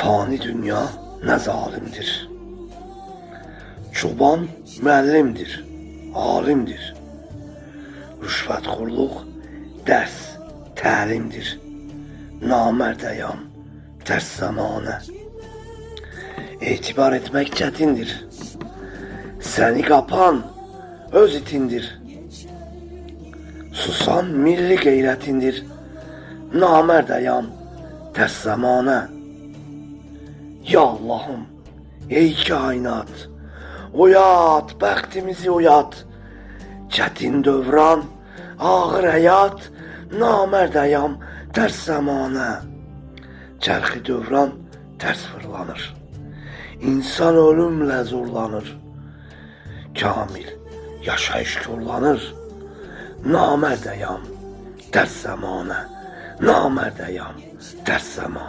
Fani dünya ne zalimdir. Çoban müəllimdir, alimdir. Rüşvətxorluq dərs, təlimdir. Namərdəyam, tərs zamanə. Etibar etmək çətindir. Səni qapan öz itindir. Susan milli qeyrətindir. Namərdəyam, tərs zamanə. Ya Allah'ım, ey kainat, oyat, bəxtimizi oyat. Çətin dövran, ağır həyat, namərdəyam, tərs zamanə. Çərxi dövran tərs fırlanır. İnsan ölümlə zorlanır. Kamil yaşayış korlanır. Namərdəyam, tərs zamanə. Namərdəyam, tərs zamanə.